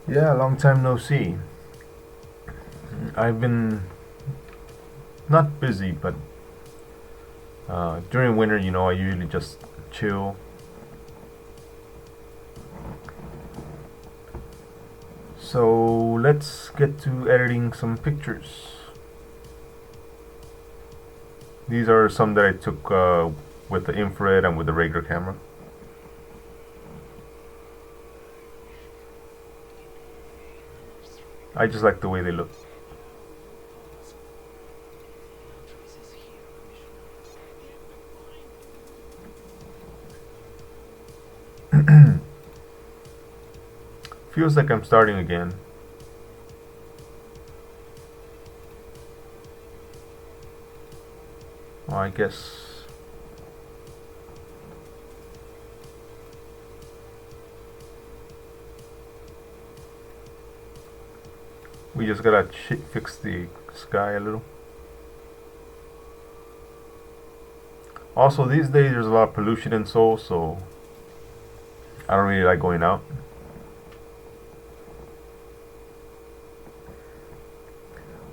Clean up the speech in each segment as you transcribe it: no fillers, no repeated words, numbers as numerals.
Yeah, long time no see. I've been not busy, but during winter, I usually just chill. So let's get to editing some pictures. These are some that I took with the infrared and with the regular camera. I just like the way they look. Feels like I'm starting again. Well, I guess we just gotta fix the sky a little. Also, these days there's a lot of pollution in Seoul, so I don't really like going out.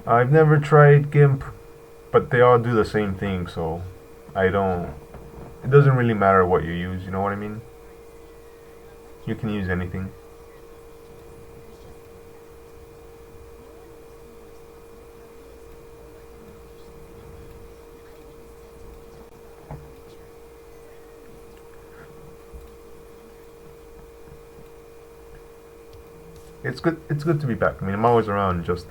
I've never tried GIMP, but they all do the same thing, so I don't. It doesn't really matter what you use, you know what I mean? You can use anything. It's good. It's good to be back. I mean, I'm always around. Just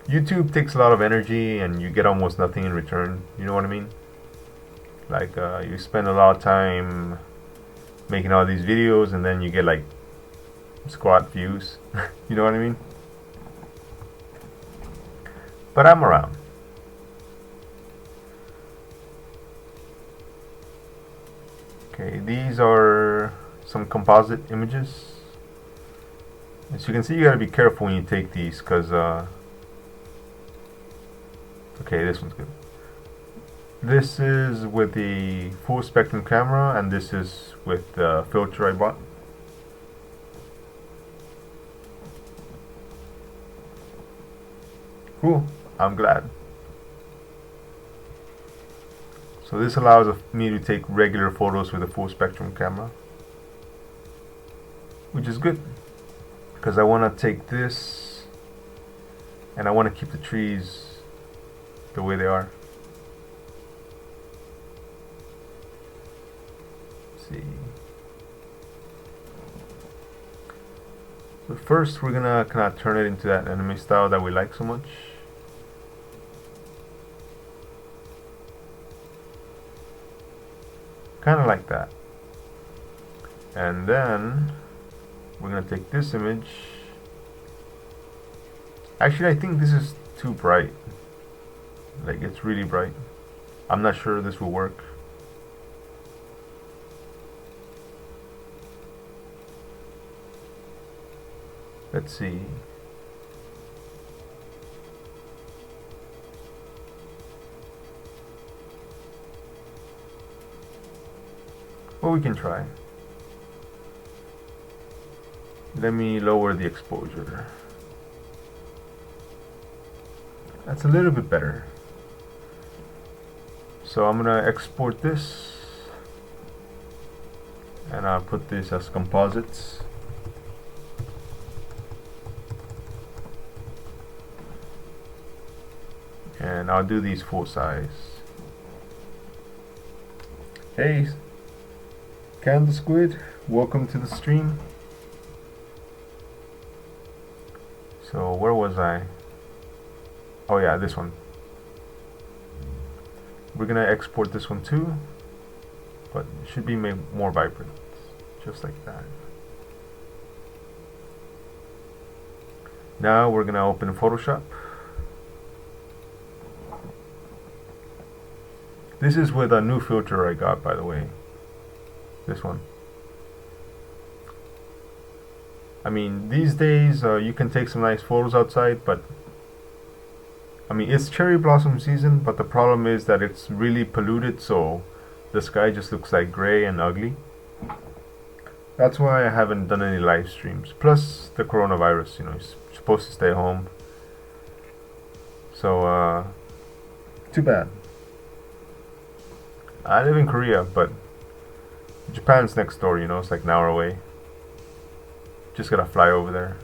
YouTube takes a lot of energy, and you get almost nothing in return. You know what I mean? Like you spend a lot of time making all these videos, and then you get like squat views. You know what I mean? But I'm around. Okay, these are some composite images. As you can see, you gotta be careful when you take these, because okay, this one's good. This is with the full spectrum camera, and this is with the filter I bought. Cool, I'm glad. So this allows me to take regular photos with a full spectrum camera, which is good, because I want to take this and I want to keep the trees the way they are. Let's see. But first we're gonna kind of turn it into that anime style that we like so much. Kind of like that. And then we're gonna take this image. Actually, I think this is too bright. Like, it's really bright. I'm not sure this will work. Let's see. Well, we can try. Let me lower the exposure. That's a little bit better. So I'm gonna export this, and I'll put this as composites. And I'll do these full size. Hey, Candle Squid, welcome to the stream. So where was I? Oh yeah, this one. We're gonna export this one too, but it should be made more vibrant, just like that. Now we're gonna open Photoshop. This is with a new filter I got, by the way. This one. I mean, these days you can take some nice photos outside, but I mean, it's cherry blossom season, but the problem is that it's really polluted, so the sky just looks like gray and ugly. That's why I haven't done any live streams. Plus the coronavirus, you know, you're supposed to stay home. So, too bad. I live in Korea, but Japan's next door, you know, it's like an hour away. Just gotta fly over there.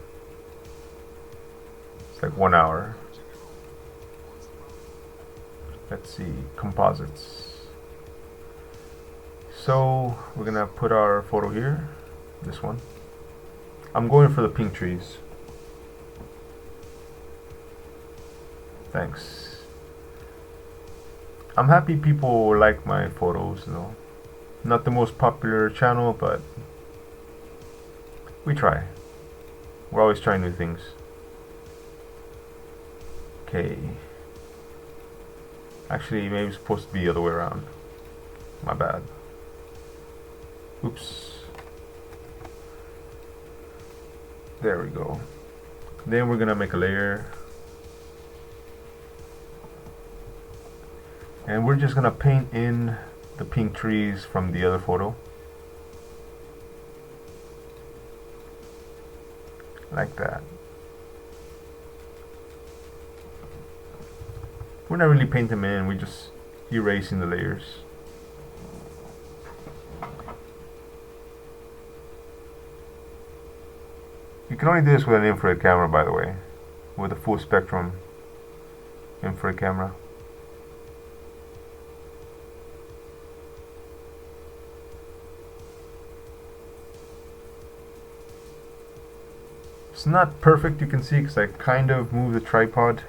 It's like 1 hour. Let's see, composites. So we're gonna put our photo here, this one. I'm going for the pink trees. Thanks. I'm happy people like my photos, you know. Not the most popular channel, but we try. We're always trying new things. Okay. Actually, maybe it's supposed to be the other way around. My bad. Oops. There we go. Then we're gonna make a layer. And we're just gonna paint in the pink trees from the other photo. Like that. We're not really painting them in, we're just erasing the layers. You can only do this with an infrared camera, by the way, with a full spectrum infrared camera. It's not perfect, you can see, because I kind of moved the tripod.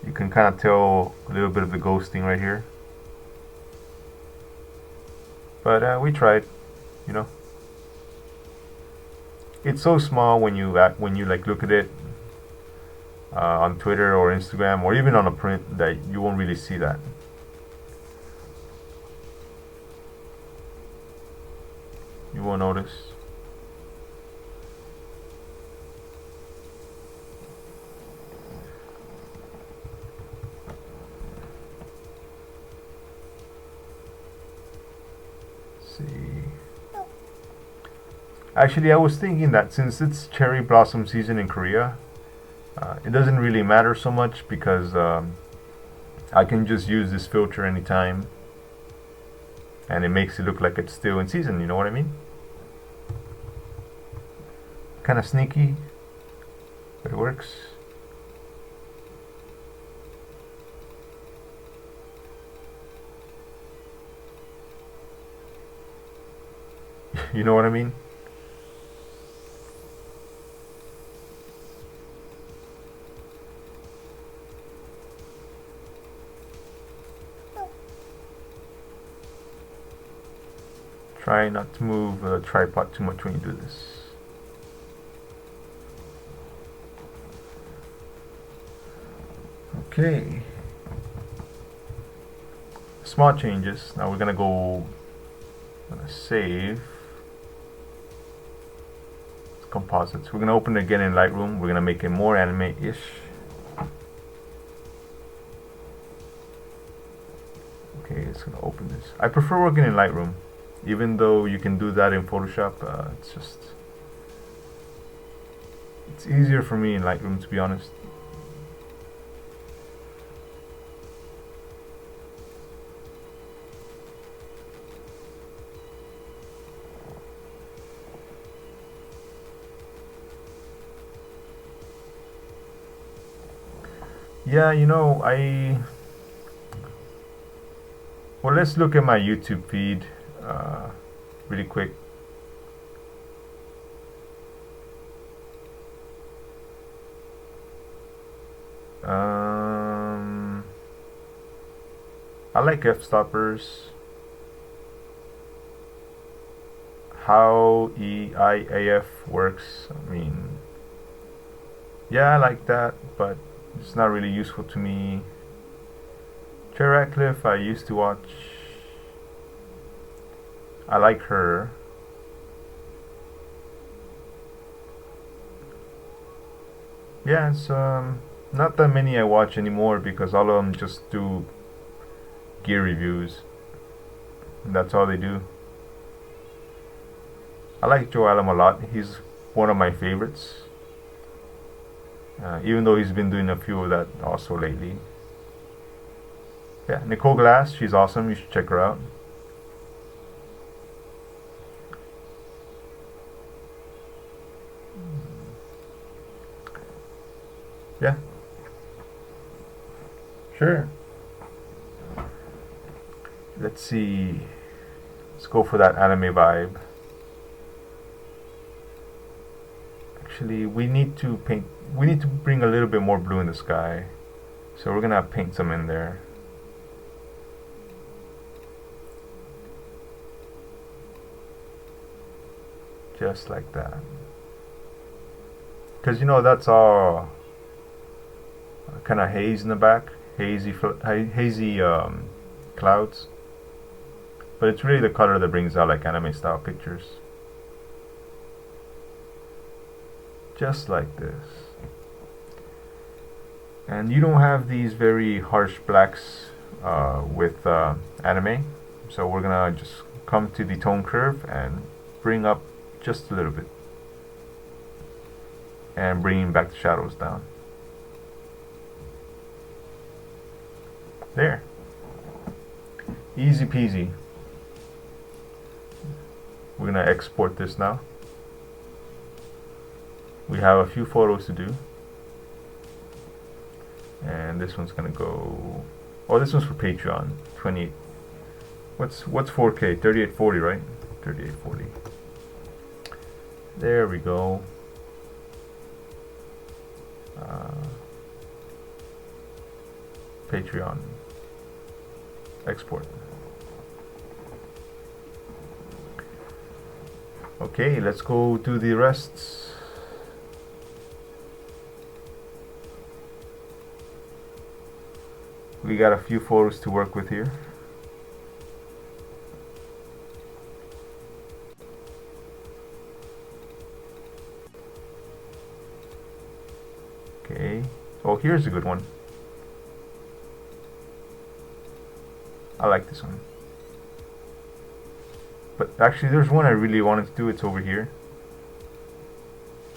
You can kind of tell a little bit of the ghosting right here. But we tried, you know. It's so small when you like look at it on Twitter or Instagram or even on a print that you won't really see that. You won't notice. Actually, I was thinking that since it's cherry blossom season in Korea, it doesn't really matter so much because I can just use this filter anytime and it makes it look like it's still in season, you know what I mean? Kind of sneaky, but it works. You know what I mean? Try not to move the tripod too much when you do this. Okay. Small changes. Now we're gonna save composites. We're gonna open it again in Lightroom. We're gonna make it more anime-ish. Okay, it's gonna open this. I prefer working in Lightroom. Even though you can do that in Photoshop, it's easier for me in Lightroom, to be honest. Yeah, you know, well, let's look at my YouTube feed really quick. Um, I like f-stoppers. How EIAF works, I mean, yeah, I like that, but it's not really useful to me. Cherry Ratcliffe, I used to watch. I like her. Yeah, it's not that many I watch anymore because all of them just do gear reviews. And that's all they do. I like Joe Allen a lot. He's one of my favorites. Even though he's been doing a few of that also lately. Yeah, Nicole Glass, she's awesome. You should check her out. Yeah. Sure. Let's see. Let's go for that anime vibe. Actually, we need to paint. We need to bring a little bit more blue in the sky. So we're gonna paint some in there. Just like that. Because you know that's all kind of haze in the back, hazy clouds. But it's really the color that brings out like anime style pictures. Just like this. And you don't have these very harsh blacks with anime, so we're gonna just come to the tone curve and bring up just a little bit and bringing back the shadows down. There. Easy peasy. We're gonna export this now. We have a few photos to do. And this one's gonna go, oh, this one's for Patreon. 28. What's 4K? 3840, right? 3840. There we go. Patreon. Export. Okay, let's go do the rest. We got a few photos to work with here. Okay. Oh, here's a good one. I like this one. But actually, there's one I really wanted to do. It's over here.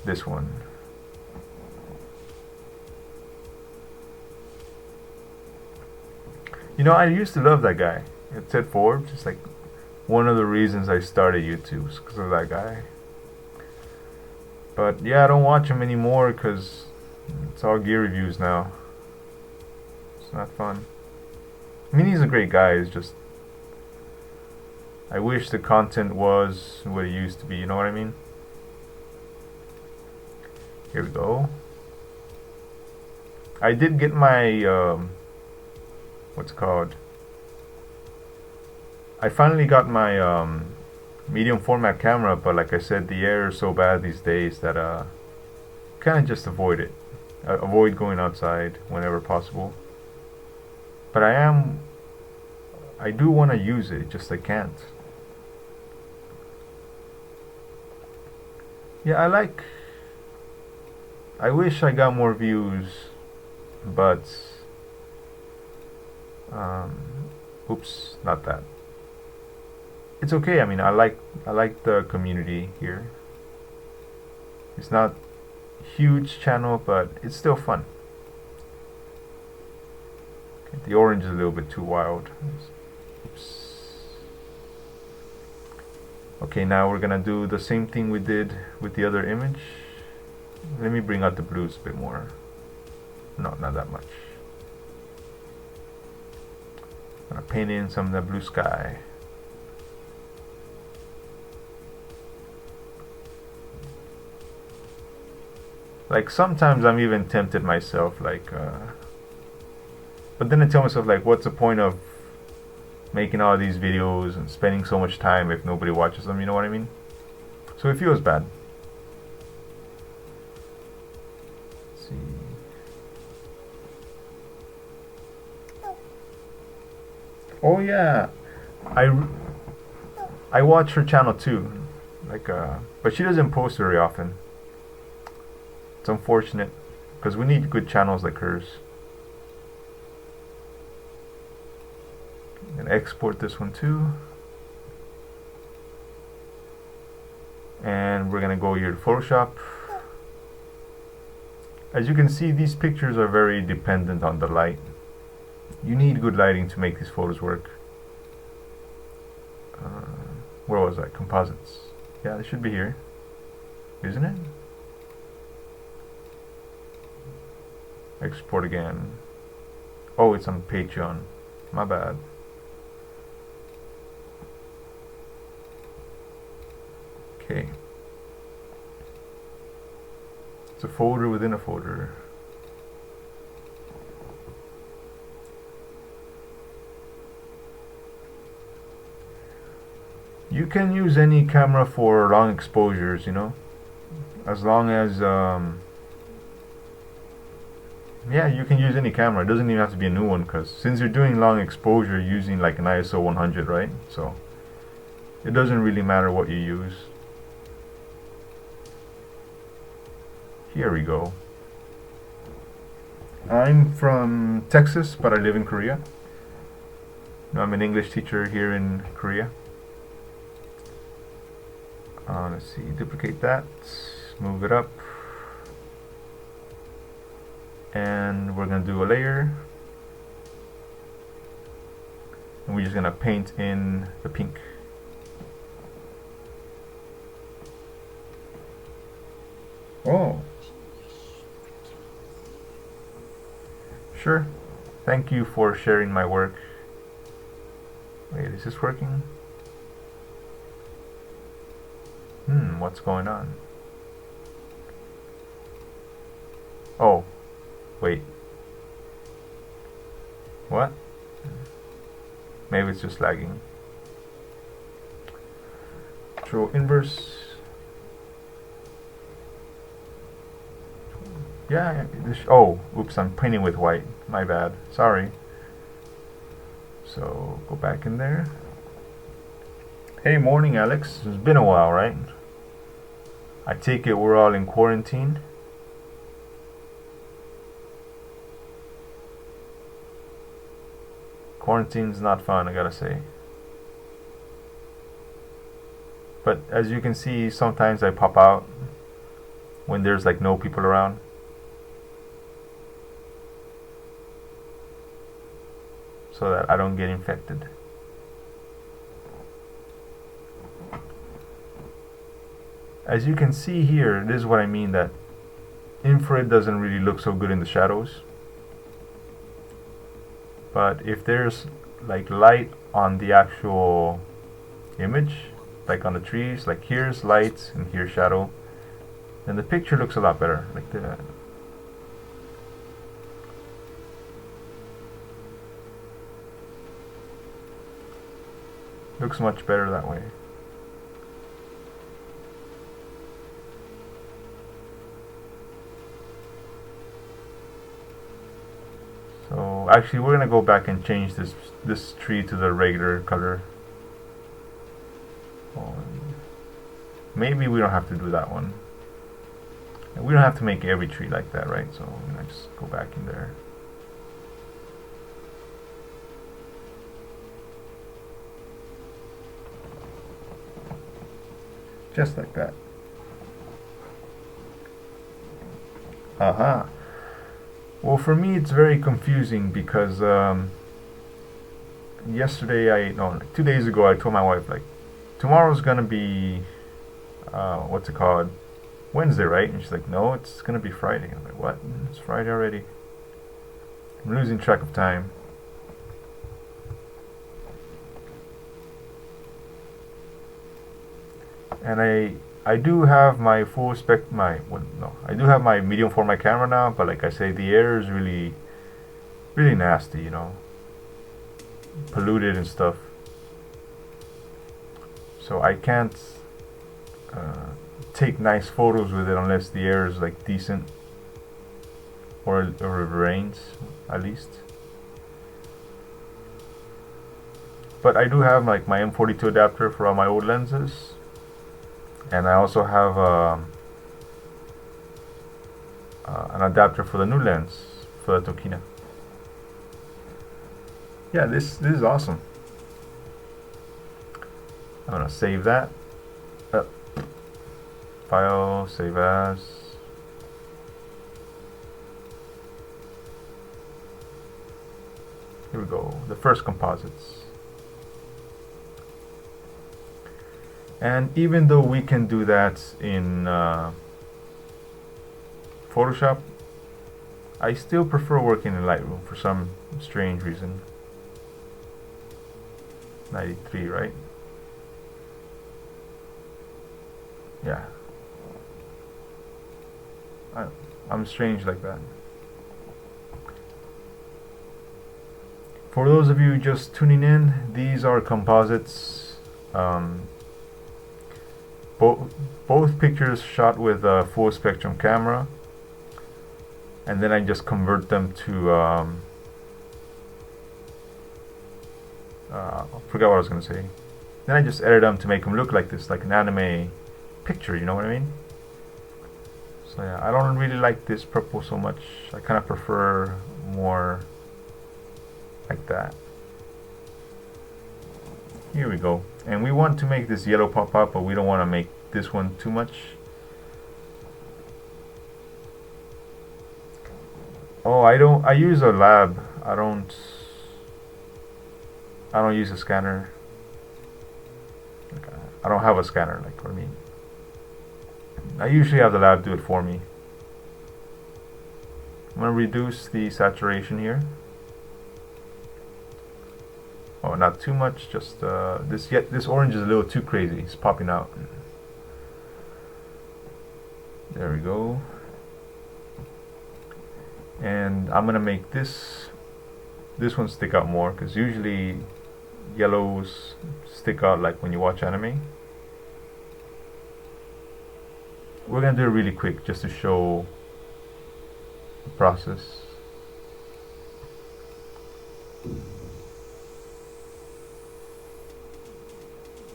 This one. You know, I used to love that guy. It said Forbes. It's like one of the reasons I started YouTube is because of that guy. But yeah, I don't watch him anymore because it's all gear reviews now. It's not fun. I mean, he's a great guy. It's just I wish the content was what it used to be. You know what I mean? Here we go. I did get my what's it called? I finally got my medium format camera, but like I said, the air is so bad these days that kind of just avoid it. Avoid going outside whenever possible. But I do want to use it, just I can't. Yeah, I wish I got more views, but oops, not that. It's okay. I mean, I like the community here. It's not huge channel, but it's still fun. Okay, the orange is a little bit too wild. Oops. Okay, now we're gonna do the same thing we did with the other image. Let me bring out the blues a bit more. No, not that much. I'm gonna paint in some of the blue sky. Like sometimes I'm even tempted myself, like But then I tell myself, like, what's the point of making all these videos and spending so much time if nobody watches them? You know what I mean? So it feels bad. Let's see. Oh yeah, I watch her channel too, like but she doesn't post very often. It's unfortunate because we need good channels like hers. I'm gonna export this one too, and we're gonna go here to Photoshop. As you can see, these pictures are very dependent on the light. You need good lighting to make these photos work. Where was I? Composites. Yeah, it should be here, isn't it? Export again. Oh, it's on Patreon. My bad. Okay. It's a folder within a folder. You can use any camera for long exposures, you know, as long as yeah, you can use any camera. It doesn't even have to be a new one, because since you're doing long exposure using like an ISO 100, right? So it doesn't really matter what you use. Here we go. I'm from Texas, but I live in Korea. I'm an English teacher here in Korea. Let's see, duplicate that, move it up, and we're going to do a layer, and we're just going to paint in the pink. Oh, sure. Thank you for sharing my work. Wait, is this working? What's going on? Oh, wait. What? Maybe it's just lagging. Control inverse. Yeah, oh, oops, I'm painting with white. My bad. Sorry. So, go back in there. Hey, morning, Alex. It's been a while, right? I take it we're all in quarantine. Quarantine's not fun, I gotta say. But as you can see, sometimes I pop out when there's like no people around. So that I don't get infected. As you can see here, this is what I mean, that infrared doesn't really look so good in the shadows. But if there's like light on the actual image, like on the trees, like here's light and here's shadow, then the picture looks a lot better. Like the looks much better that way. So actually we're gonna go back and change this tree to the regular color. Maybe we don't have to do that one. We don't have to make every tree like that, right? So I'm gonna just go back in there. Just like that. Aha. Well, for me it's very confusing because yesterday, no, 2 days ago, I told my wife, like, tomorrow's gonna be what's it called, Wednesday, right? And she's like, no, it's gonna be Friday. I'm like, what? It's Friday already. I'm losing track of time. And I do have my full spec, I do have my medium format camera now, but like I say, the air is really really nasty, you know, polluted and stuff. So I can't take nice photos with it unless the air is like decent, or it rains at least. But I do have like my M42 adapter for all my old lenses, and I also have an adapter for the new lens for the Tokina. Yeah, this is awesome. I'm gonna save that. File, save as. Here we go. The first composites. And even though we can do that in Photoshop, I still prefer working in Lightroom for some strange reason. 93, right? Yeah. I'm strange like that. For those of you just tuning in, these are composites. Both pictures shot with a full spectrum camera, and then I just convert them to I forgot what I was gonna say. Then I just edit them to make them look like this, like an anime picture, you know what I mean? So yeah, I don't really like this purple so much. I kind of prefer more like that. Here we go. And we want to make this yellow pop up, but we don't want to make this one too much. Oh, I use a lab. I don't use a scanner. I don't have a scanner, like what I mean. I usually have the lab do it for me. I'm gonna reduce the saturation here. Oh, not too much. Just this orange is a little too crazy. It's popping out. There we go. And I'm gonna make this one stick out more, because usually yellows stick out like when you watch anime. We're gonna do it really quick just to show the process.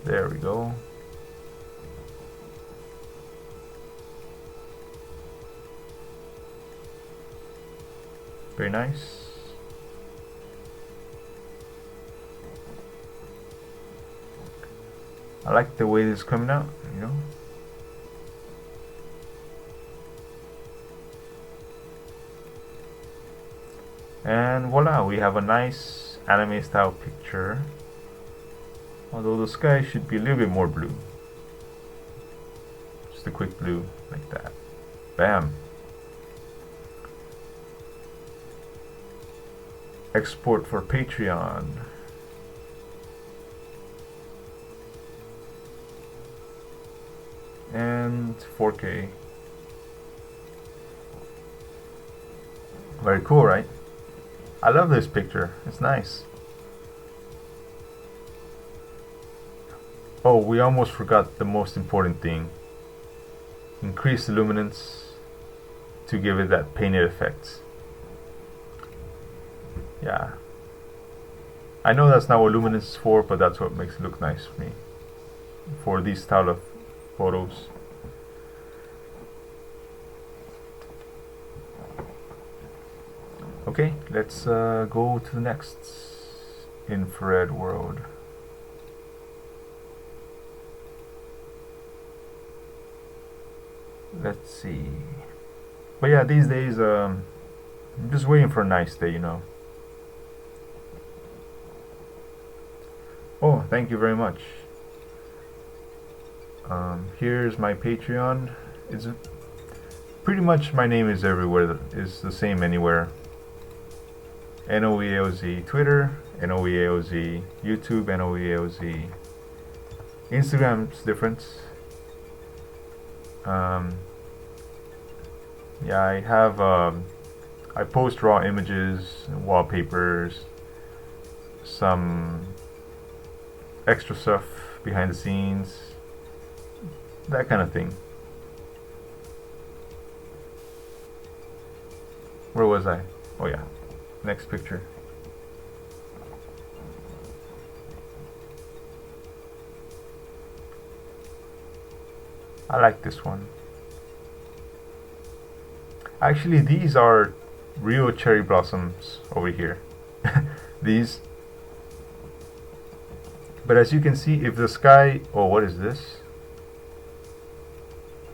There we go. Very nice. I like the way this is coming out, you know. And voila, we have a nice anime style picture. Although the sky should be a little bit more blue. Just a quick blue like that. Bam. Export for Patreon. And 4K. Very cool, right? I love this picture. It's nice. Oh, we almost forgot the most important thing. Increase the luminance to give it that painted effect. Yeah. I know that's not what luminance is for, but that's what makes it look nice for me. For these style of photos. Okay, let's go to the next infrared world. Let's see. But yeah, these days I'm just waiting for a nice day, you know. Oh, thank you very much. Here's my Patreon. It's pretty much my name is everywhere. It's the same anywhere. Noealz Twitter, Noealz YouTube, Noealz Instagram's different. Yeah, I have I post raw images, wallpapers, some extra stuff behind the scenes, that kind of thing. Where was I? Oh yeah, next picture. I like this one. Actually, these are real cherry blossoms over here. These. But as you can see, if the sky... Oh, what is this?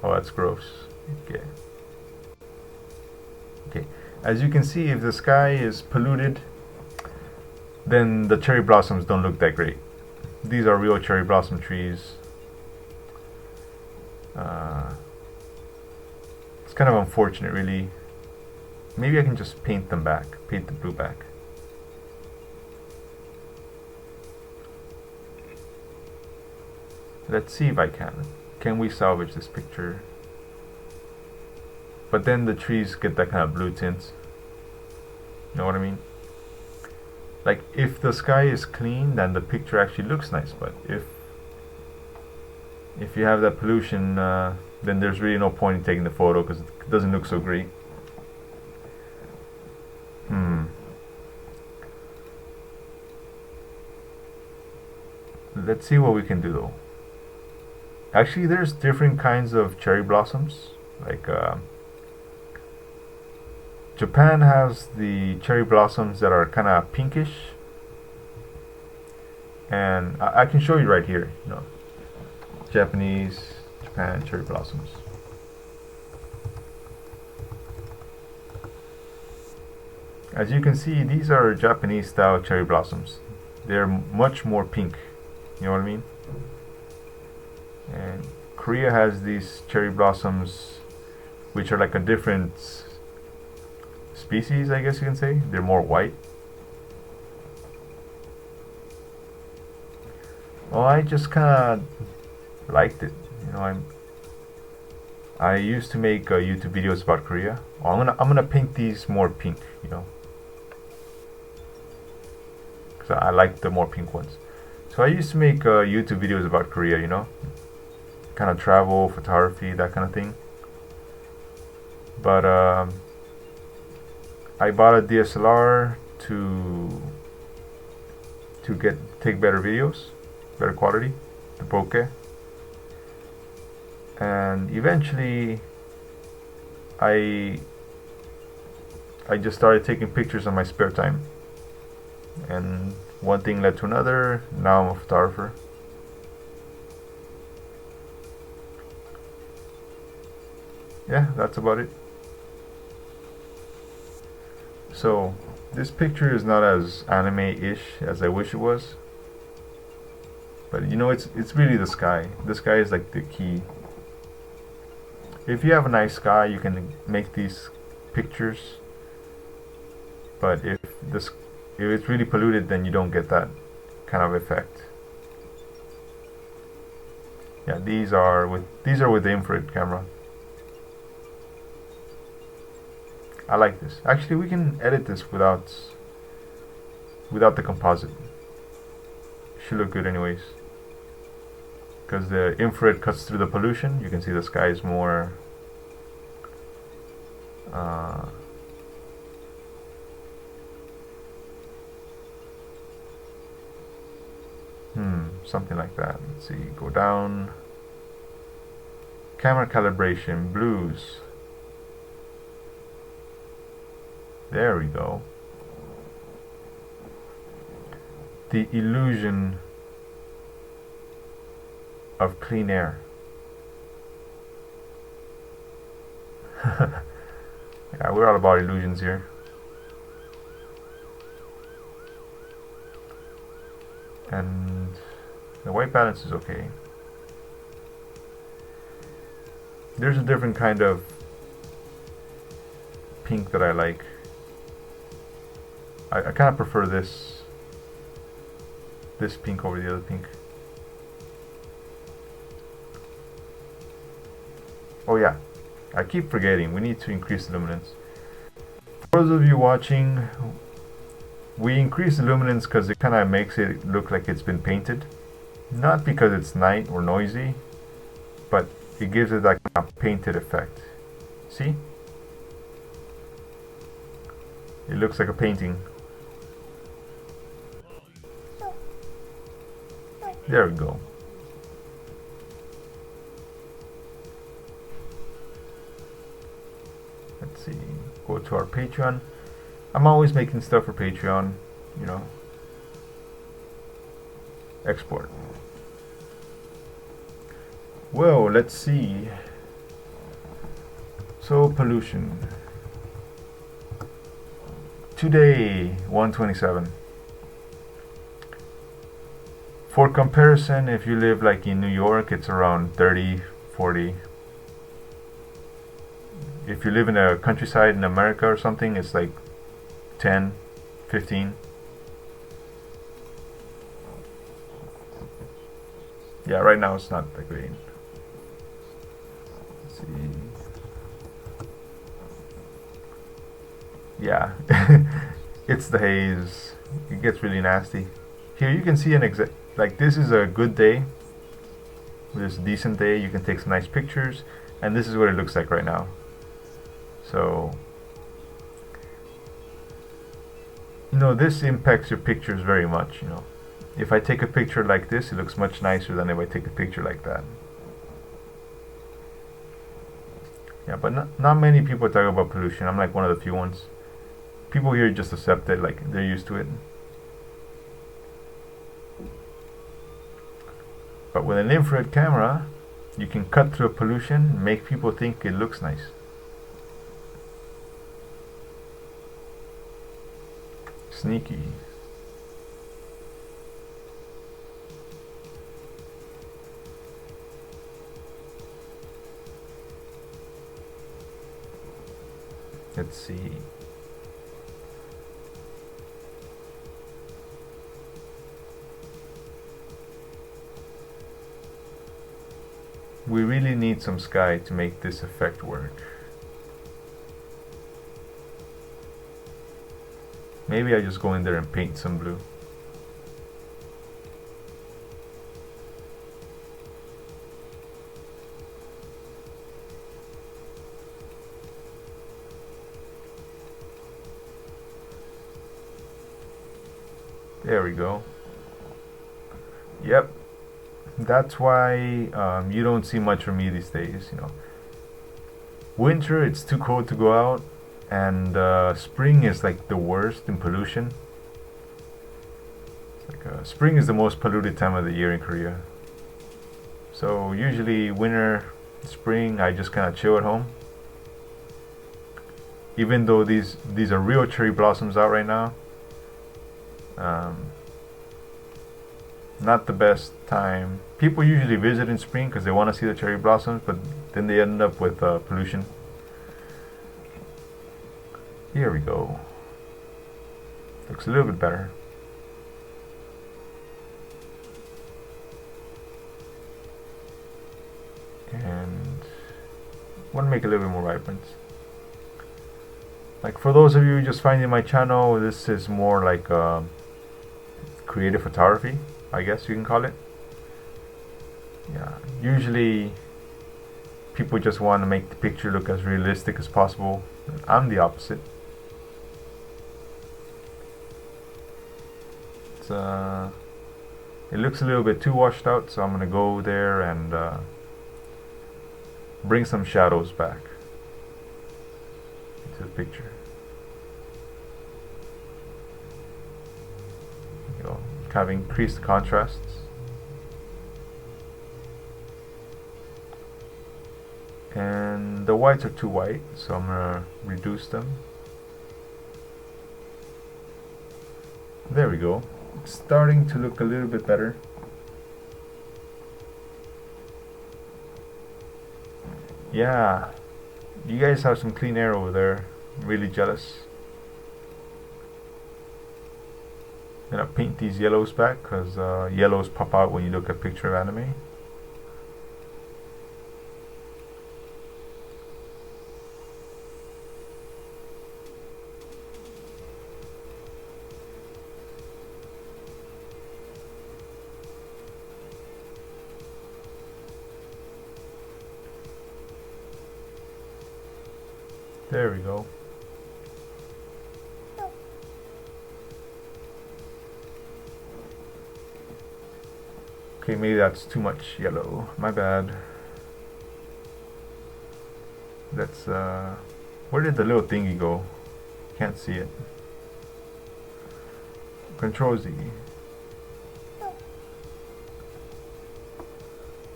Oh, that's gross. Okay. Okay. As you can see, if the sky is polluted, then the cherry blossoms don't look that great. These are real cherry blossom trees. It's kind of unfortunate, really. Maybe I can just paint them back, paint the blue back. Let's see if I can. Can we salvage this picture? But then the trees get that kind of blue tint. You know what I mean? Like, if the sky is clean, then the picture actually looks nice. But if you have that pollution, then there's really no point in taking the photo because it doesn't look so great. Let's see what we can do though. Actually, there's different kinds of cherry blossoms. Like, Japan has the cherry blossoms that are kind of pinkish. And I can show you right here, you know, Japan cherry blossoms. As you can see, these are Japanese style cherry blossoms. They're much more pink, you know what I mean? And Korea has these cherry blossoms which are like a different species, I guess you can say. They're more white. Well, I just kind of liked it. You know, I used to make YouTube videos about Korea. Oh, I'm gonna paint these more pink, you know, because I like the more pink ones. So I used to make YouTube videos about Korea, you know, kind of travel, photography, that kind of thing. But I bought a DSLR to take better videos, better quality, the bokeh. And eventually I just started taking pictures on my spare time, and one thing led to another. Now I'm a photographer. Yeah, that's about it. So this picture is not as anime-ish as I wish it was, but you know, it's really the sky. The sky is like the key. If you have a nice sky, you can make these pictures. But if it's really polluted, then you don't get that kind of effect. Yeah, these are with the infrared camera. I like this. Actually, we can edit this without the composite. Should look good anyways. Because the infrared cuts through the pollution. You can see the sky is more something like that. Let's see, go down. Camera calibration, blues. There we go. The illusion of clean air. Yeah, we're all about illusions here. And the white balance is okay. There's a different kind of pink that I like. I kind of prefer this pink over the other pink. Oh yeah, I keep forgetting, we need to increase the luminance. those of you watching, we increase the luminance because it kind of makes it look like it's been painted. Not because it's night or noisy, but it gives it like a painted effect. See? It looks like a painting. There we go. Let's see. Go to our Patreon. I'm always making stuff for Patreon, you know. Export. Well, let's see. So, pollution. Today, 127. For comparison, if you live like in New York, it's around 30, 40. If you live in a countryside in America or something, it's like 10, 15. Yeah, right now it's not that great. Let's see. Yeah, it's the haze. It gets really nasty. Here you can see an exact, like this is a good day. This is a decent day. You can take some nice pictures, and this is what it looks like right now. So, you know, this impacts your pictures very much, you know. If I take a picture like this, it looks much nicer than if I take a picture like that. Yeah, but not many people talk about pollution. I'm like one of the few ones. People here just accept it, like they're used to it. But with an infrared camera, you can cut through pollution and make people think it looks nice. Sneaky. Let's see. We really need some sky to make this effect work. Maybe I just go in there and paint some blue. There we go. Yep. That's why you don't see much from me these days, you know. Winter, it's too cold to go out, and spring is like the worst in pollution. It's like, spring is the most polluted time of the year in Korea. So usually winter, spring, I just kind of chill at home. Even though these are real cherry blossoms out right now. Not the best time. People usually visit in spring because they want to see the cherry blossoms, but then they end up with pollution. Here we go. Looks a little bit better. And want to make it a little bit more vibrant. Like for those of you just finding my channel, this is more like creative photography, I guess you can call it. Yeah, usually people just want to make the picture look as realistic as possible. I'm the opposite. It's, it looks a little bit too washed out, so I'm gonna go there and bring some shadows back into the picture. You know, kind of increase the contrasts. And the whites are too white, so I'm gonna reduce them. There we go. It's starting to look a little bit better. Yeah, you guys have some clean air over there. I'm really jealous. I'm gonna paint these yellows back because yellows pop out when you look at a picture of anime. There we go. Okay, maybe that's too much yellow. My bad. That's where did the little thingy go? Can't see it. Control Z.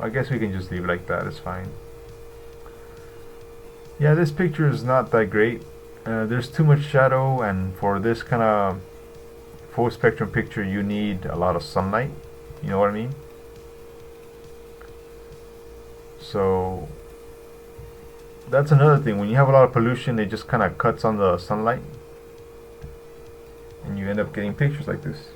I guess we can just leave it like that. It's fine. Yeah, this picture is not that great. There's too much shadow, and for this kind of full spectrum picture you need a lot of sunlight. You know what I mean? So that's another thing. When you have a lot of pollution, it just kind of cuts on the sunlight, and you end up getting pictures like this.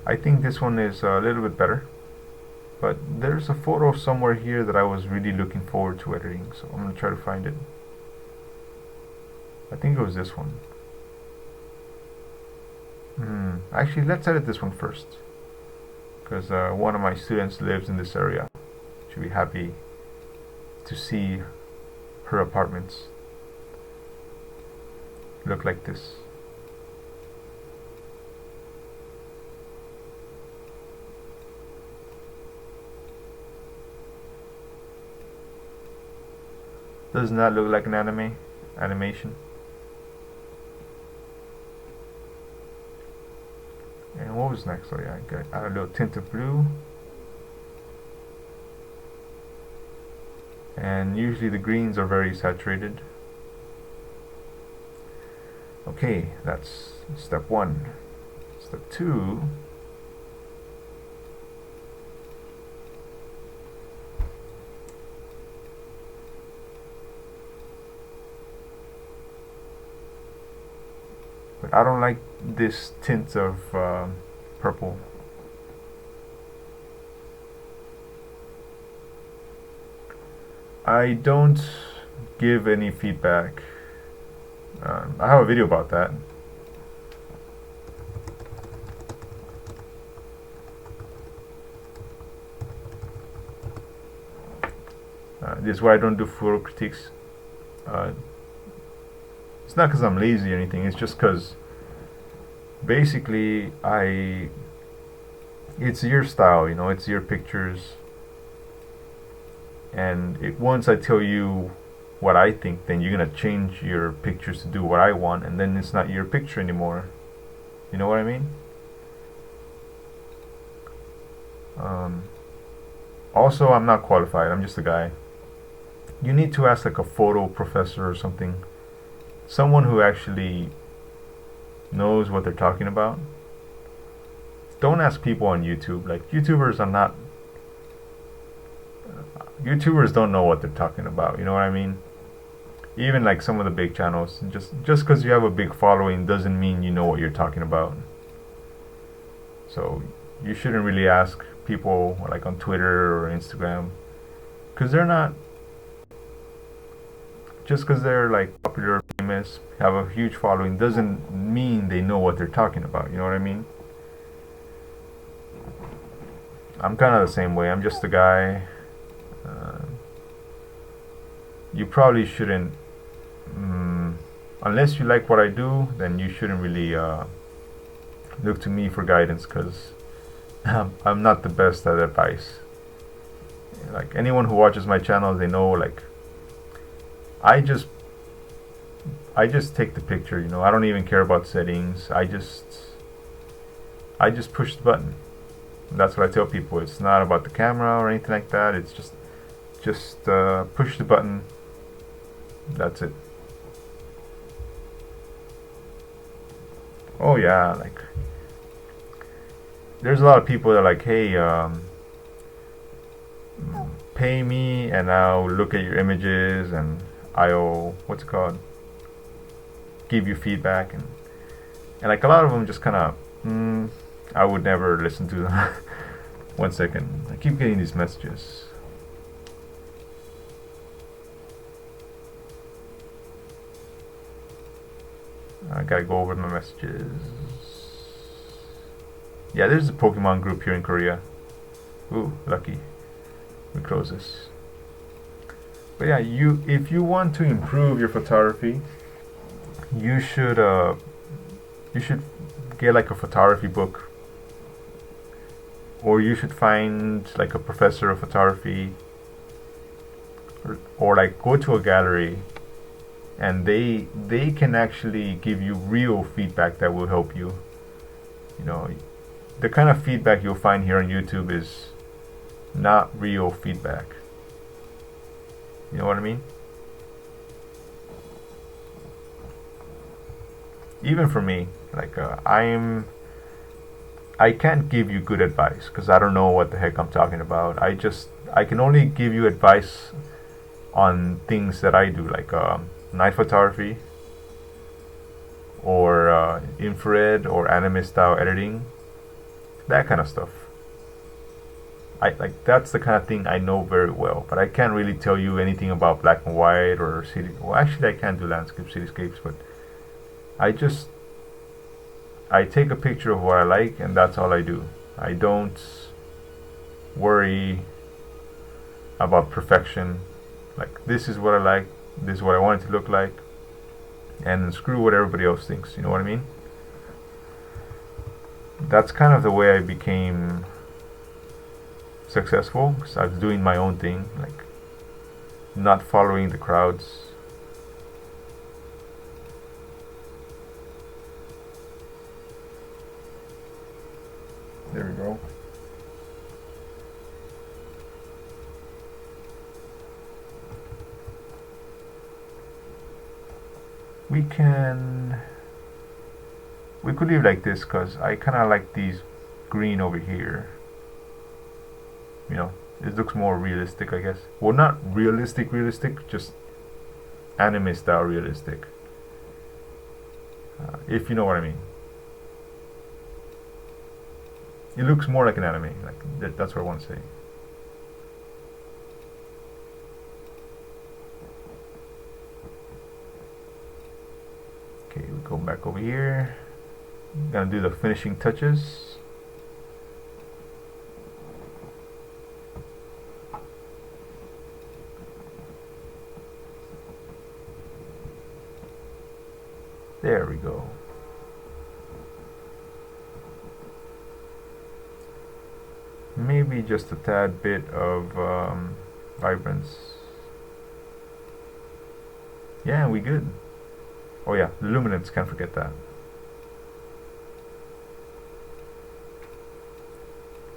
I think this one is a little bit better, but there's a photo somewhere here that I was really looking forward to editing, so I'm going to try to find it. I think it was this one. Actually, let's edit this one first, because one of my students lives in this area. She'll be happy to see her apartments look like this. Doesn't that look like an animation? And what was next? Oh yeah, I got a little tint of blue. And usually the greens are very saturated. Okay, that's step one. Step two. But I don't like this tint of purple. I don't give any feedback. I have a video about that. This is why I don't do photo critiques. It's not because I'm lazy or anything. It's just because basically it's your style, you know, it's your pictures. And once I tell you what I think, then you're gonna change your pictures to do what I want, and then it's not your picture anymore. You know what I mean? Also, I'm not qualified. I'm just a guy. You need to ask like a photo professor or something, someone who actually knows what they're talking about. Don't ask people on YouTube. Like, YouTubers don't know what they're talking about, you know what I mean? Even like some of the big channels, just because you have a big following doesn't mean you know what you're talking about. So you shouldn't really ask people like on Twitter or Instagram, because they're not, just because they're like popular or famous, have a huge following, doesn't mean they know what they're talking about, you know what I mean? I'm kind of the same way. I'm just a guy. You probably shouldn't, unless you like what I do, then you shouldn't really look to me for guidance, because I'm not the best at advice. Like, anyone who watches my channel, they know, like, I just take the picture, you know. I don't even care about settings. I just push the button. That's what I tell people. It's not about the camera or anything like that. It's just push the button. That's it. Oh yeah, like, there's a lot of people that are like, hey, pay me and I'll look at your images and I'll, what's it called, give you feedback, and like a lot of them just kind of, I would never listen to them. One second, I keep getting these messages. I gotta go over my messages. Yeah, there's a Pokemon group here in Korea. Ooh, lucky. We close this. But yeah, if you want to improve your photography, you should you should get like a photography book, or you should find like a professor of photography, or like go to a gallery, and they can actually give you real feedback that will help you. You know, the kind of feedback you'll find here on YouTube is not real feedback. You know what I mean? Even for me, like I can't give you good advice because I don't know what the heck I'm talking about. I can only give you advice on things that I do, like night photography, or infrared or anime style editing, that kind of stuff. I like that's the kind of thing I know very well, but I can't really tell you anything about black and white or city. Well, actually, I can do landscapes, cityscapes, but I just I take a picture of what I like, and that's all I do. I don't worry about perfection. Like, this is what I like, this is what I want it to look like, and screw what everybody else thinks. You know what I mean? That's kind of the way I became successful, because I was doing my own thing, like not following the crowds. There we go. We could leave like this because I kind of like these green over here. You know, it looks more realistic, I guess. Well, not realistic, just anime style realistic. If you know what I mean. It looks more like an anime. Like that's what I want to say. Okay, we go back over here. I'm gonna do the finishing touches. There we go. Maybe just a tad bit of vibrance. Yeah, we good. Oh yeah, the luminance, can't forget that.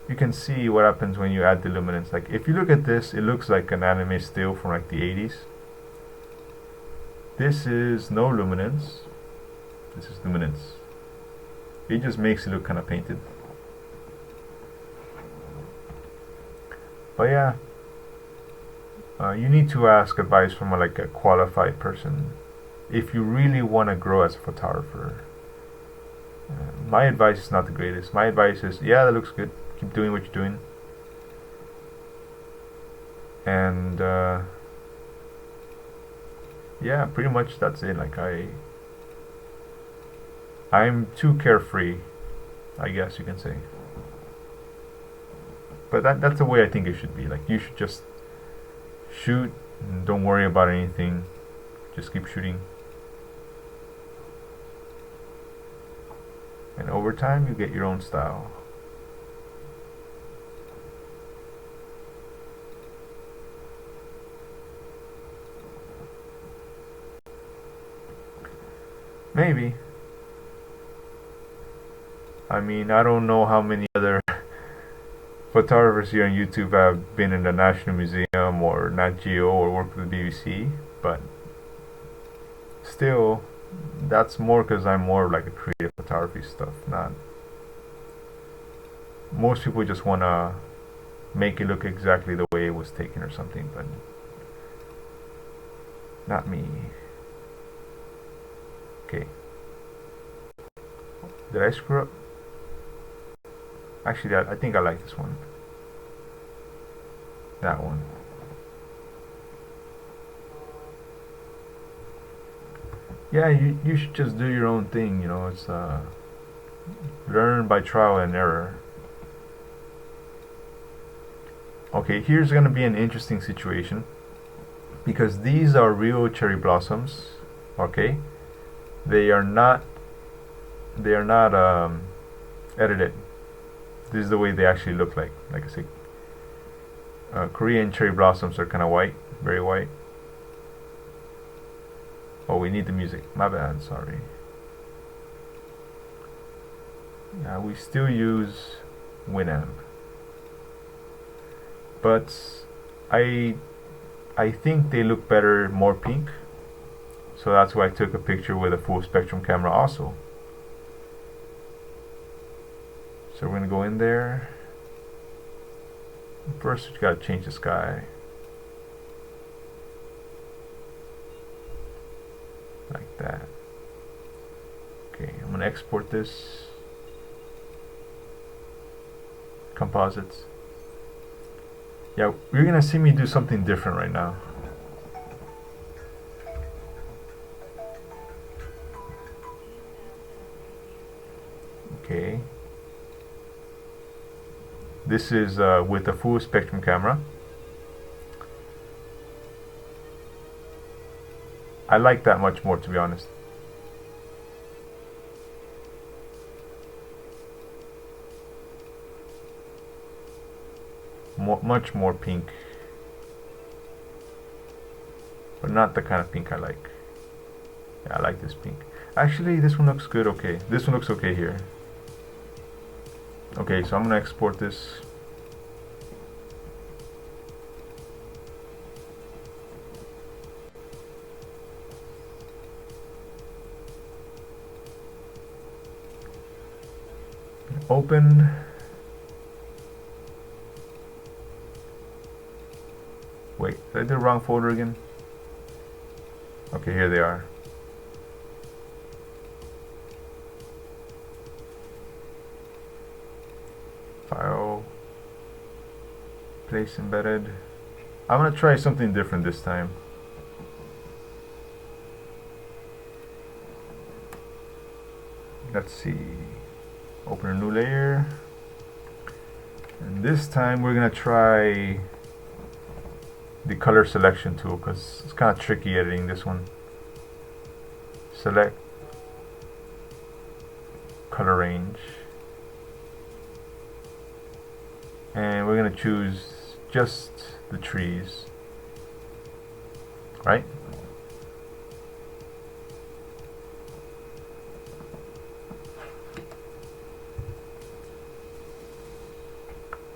You can see what happens when you add the luminance. Like, if you look at this, it looks like an anime still from like the 80s. This is no luminance. This is luminance. It just makes it look kind of painted. But yeah, you need to ask advice from like a qualified person if you really want to grow as a photographer. My advice is not the greatest. My advice is, yeah, that looks good. Keep doing what you're doing. And yeah, pretty much that's it. Like I'm too carefree, I guess you can say. But that's the way I think it should be. Like, you should just shoot and don't worry about anything. Just keep shooting. And over time, you get your own style. Maybe. I mean, I don't know how many other photographers here on YouTube have been in the National Museum or Nat Geo or worked with the BBC, but still, that's more because I'm more like a creative photography stuff. Not most people just wanna make it look exactly the way it was taken or something, but not me. Okay. Did I screw up? Actually, I think I like this one. That one. Yeah, you should just do your own thing, you know. It's Learn by trial and error. Okay, here's going to be an interesting situation because these are real cherry blossoms. Okay, they are not edited. This is the way they actually look like. Like I said, Korean cherry blossoms are kind of white, very white. Oh, we need the music. My bad. Sorry. Yeah, we still use Winamp, but I think they look better more pink. So that's why I took a picture with a full spectrum camera also. So we're gonna go in there. First we gotta change the sky. Like that. Okay, I'm gonna export this. Composites. Yeah, you're gonna see me do something different right now. Okay. This is with a full spectrum camera. I like that much more, to be honest. Much more pink, but not the kind of pink I like. Yeah, I like this pink. Actually, this one looks good. Okay, this one looks okay here. Okay, so I'm gonna export this. Open. Wait, did I do the wrong folder again? Okay, here they are. File. Place embedded. I'm gonna try something different this time. Let's see. Open a new layer. And this time we're gonna try the color selection tool because it's kind of tricky editing this one. Select color range, and we're gonna choose just the trees, right?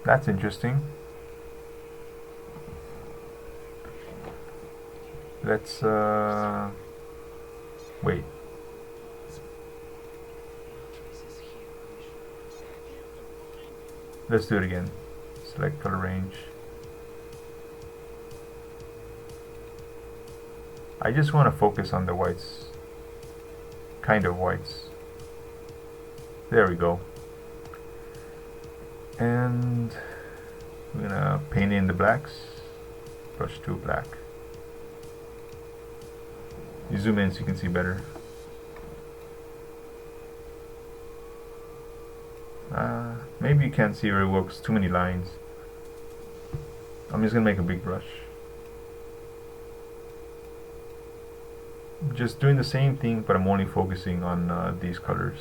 That's interesting. Let's wait. Let's do it again. Select color range. I just want to focus on the whites. Kind of whites. There we go. And we're gonna paint in the blacks. Brush to black. You zoom in so you can see better. Maybe you can't see very well because too many lines. I'm just gonna make a big brush. Just doing the same thing, but I'm only focusing on these colors.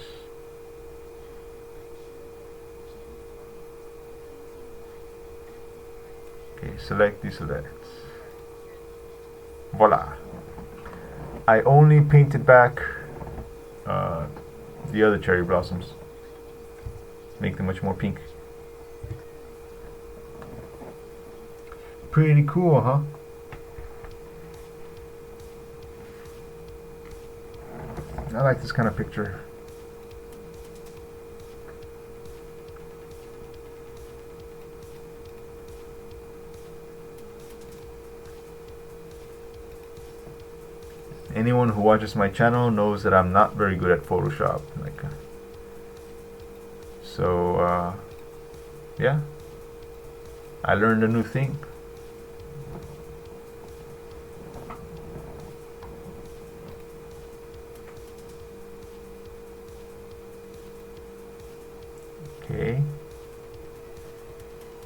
Okay, select, deselect. Voila. I only painted back the other cherry blossoms. Make them much more pink. Pretty cool, huh? I like this kind of picture. Anyone who watches my channel knows that I'm not very good at Photoshop. Yeah, I learned a new thing.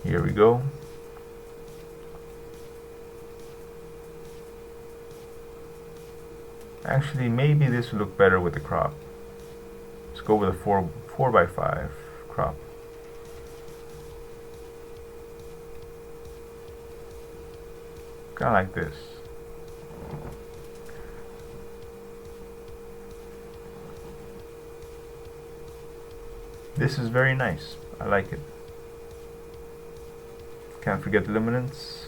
Here we go. Actually, maybe this would look better with the crop. Let's go with a 4x5 crop. Kind of like this. This is very nice. I like it. Can't forget the luminance.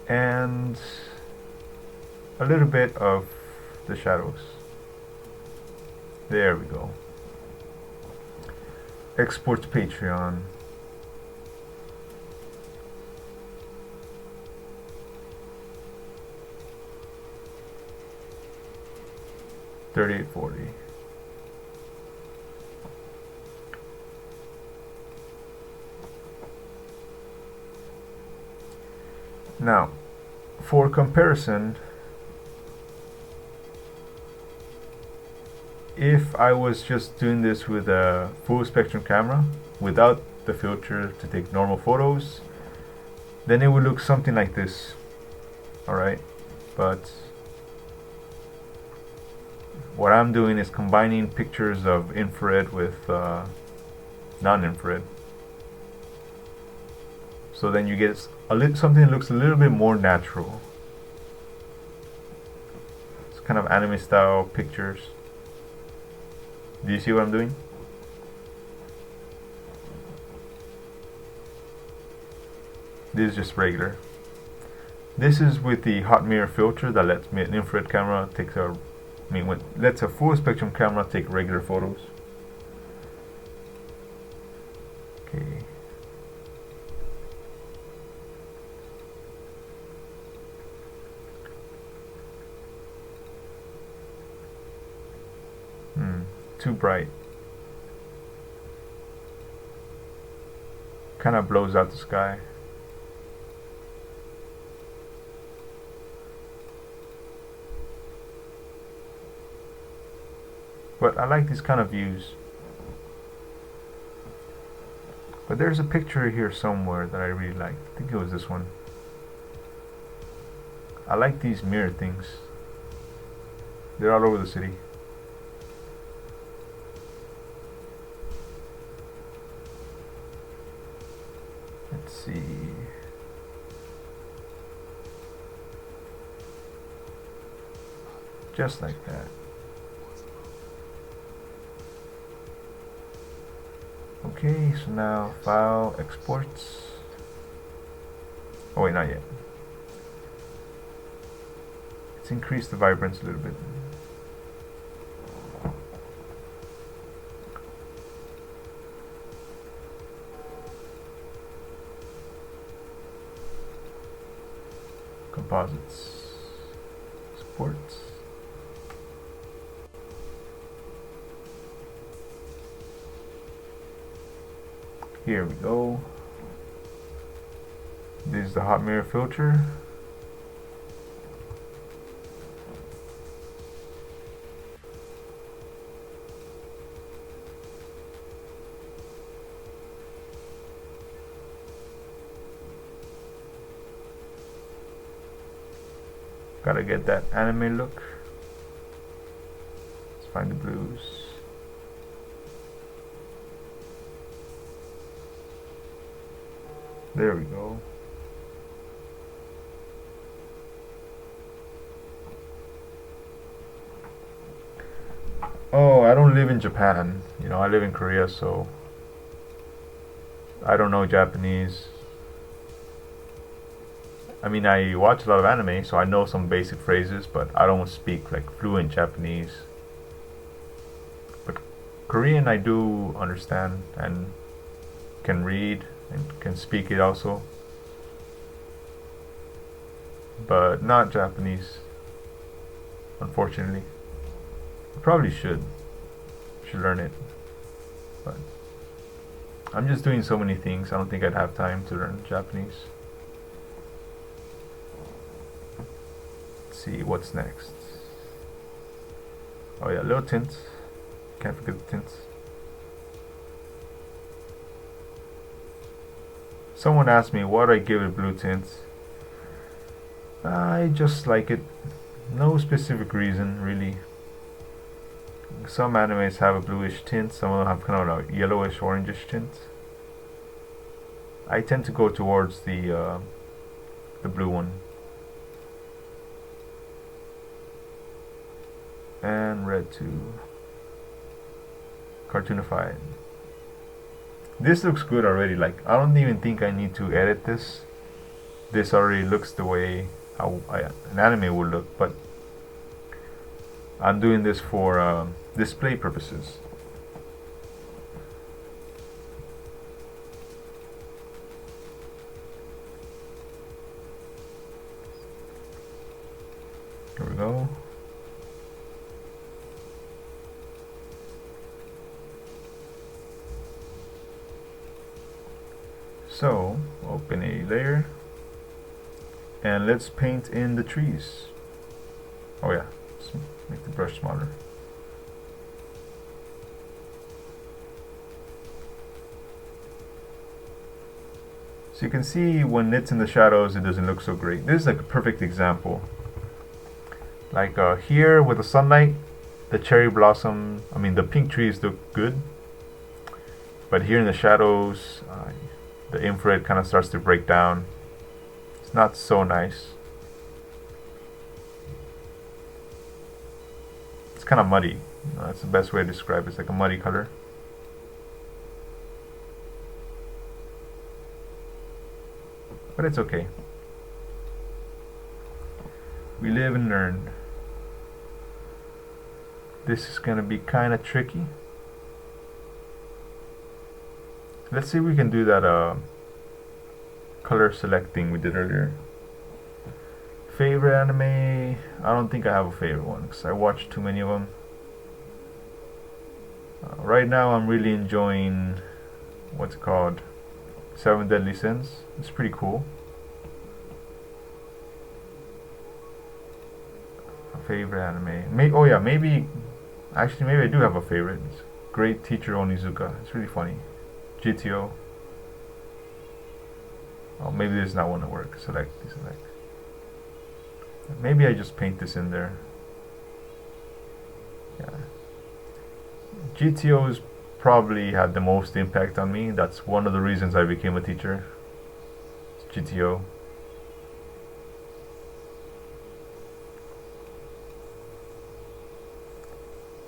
And a little bit of the shadows. There we go. Export to Patreon. $38.40. Now, for comparison, if I was just doing this with a full spectrum camera without the filter to take normal photos, then it would look something like this. Alright, but what I'm doing is combining pictures of infrared with non-infrared. So then you get something that looks a little bit more natural. It's kind of anime style pictures. Do you see what I'm doing? This is just regular. This is with the hot mirror filter that lets me an infrared camera take lets a full spectrum camera take regular photos. Okay. Too bright. Kind of blows out the sky. But I like these kind of views. But there's a picture here somewhere that I really like. I think it was this one. I like these mirror things. They're all over the city. Let's see. Just like that. Okay, so now file exports. Oh wait, not yet. Let's increase the vibrance a little bit. Composites. Sports. Here we go. This is the hot mirror filter. Gotta get that anime look. Let's find the blues. There we go. Oh, I don't live in Japan. You know, I live in Korea, so I don't know Japanese. I mean, I watch a lot of anime, so I know some basic phrases, but I don't speak like fluent Japanese. But Korean I do understand and can read and can speak it also, but not Japanese, unfortunately. I probably should learn it, but I'm just doing so many things. I don't think I'd have time to learn Japanese. Let's see what's next. Oh yeah, little tints. Can't forget the tints. Someone asked me why do I give it blue tints. I just like it. No specific reason, really. Some animes have a bluish tint, some of them have kind of a yellowish, orangish tint. I tend to go towards the blue one. And red too. Cartoonified. This looks good already. Like, I don't even think I need to edit this. This already looks the way how an anime would look, but I'm doing this for display purposes. Here we go. So, open a layer and let's paint in the trees. Oh yeah, let's make the brush smaller. So you can see when it's in the shadows, it doesn't look so great. This is like a perfect example. Like here with the sunlight, the cherry blossom, the pink trees look good. But here in the shadows, the infrared kind of starts to break down. It's not so nice. It's kind of muddy. That's the best way to describe it. It's like a muddy color. But it's okay. We live and learn. This is going to be kind of tricky. Let's see if we can do that color select thing we did earlier. Favorite anime? I don't think I have a favorite one because I watched too many of them. Right now I'm really enjoying what's it called? Seven Deadly Sins. It's pretty cool. A favorite anime? Oh yeah, maybe I do have a favorite. It's Great Teacher Onizuka. It's really funny. GTO. Oh, maybe there's not one to work. Select. Maybe I just paint this in there. Yeah. GTO's probably had the most impact on me. That's one of the reasons I became a teacher. It's GTO.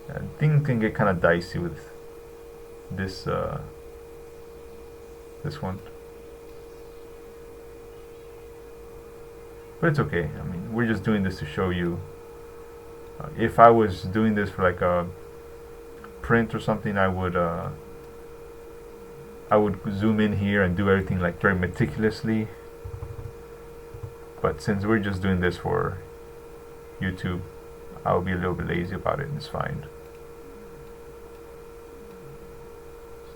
And things can get kind of dicey with this this one. But it's okay. We're just doing this to show you. If I was doing this for like a print or something, I would zoom in here and do everything like very meticulously. But since we're just doing this for YouTube, I'll be a little bit lazy about it, and it's fine.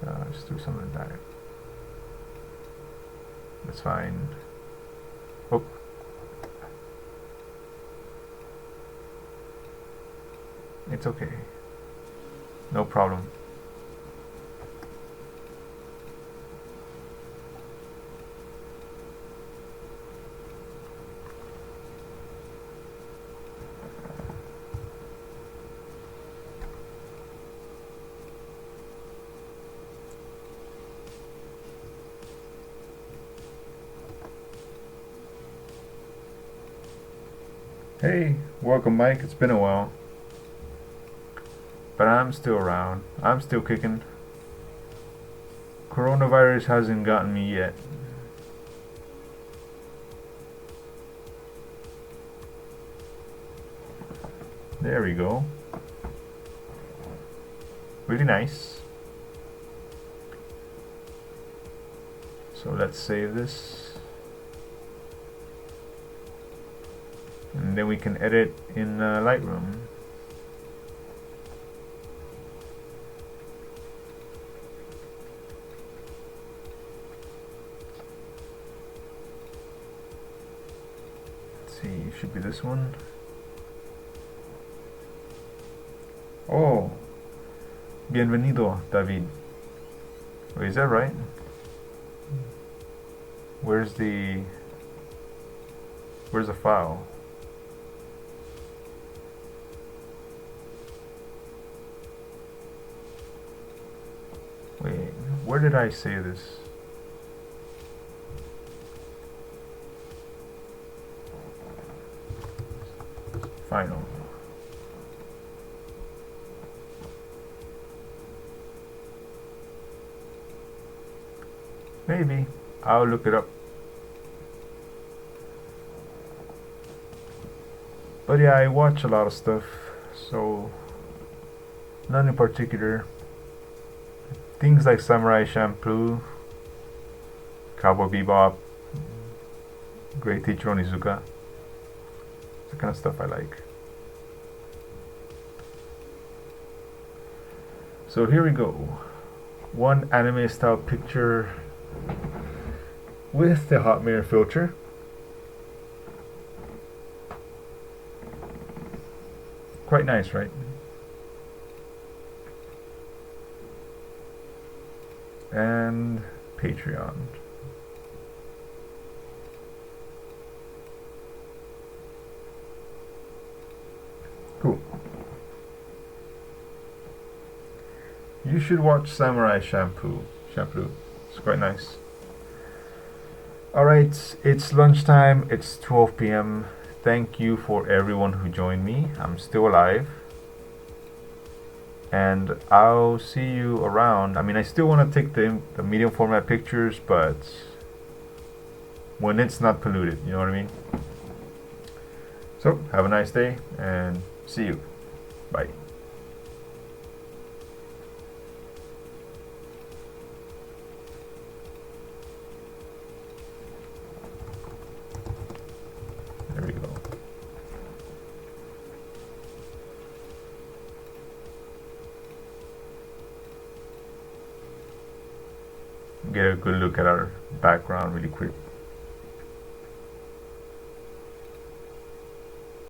So just do something like that. That's fine. Oh. It's okay. No problem. Hey, welcome Mike, it's been a while. But I'm still around. I'm still kicking. Coronavirus hasn't gotten me yet. There we go. Really nice. So let's save this. And then we can edit in Lightroom. Let's see, it should be this one. Oh, bienvenido, David. Wait, is that right? Where's the file? Wait, where did I save this? Final. Maybe. I'll look it up. But yeah, I watch a lot of stuff, so none in particular. Things like Samurai Champloo, Cowboy Bebop, Great Teacher Onizuka. The kind of stuff I like. So here we go. One anime style picture with the hot mirror filter. Quite nice, right? And Patreon. Cool. You should watch Samurai Champloo. It's quite nice. Alright, it's lunchtime. It's 12 p.m. Thank you for everyone who joined me. I'm still alive. And I'll see you around. I mean, I still want to take the medium format pictures, but when it's not polluted, you know what I mean? So, have a nice day and see you. Bye. There we go. Get a good look at our background really quick.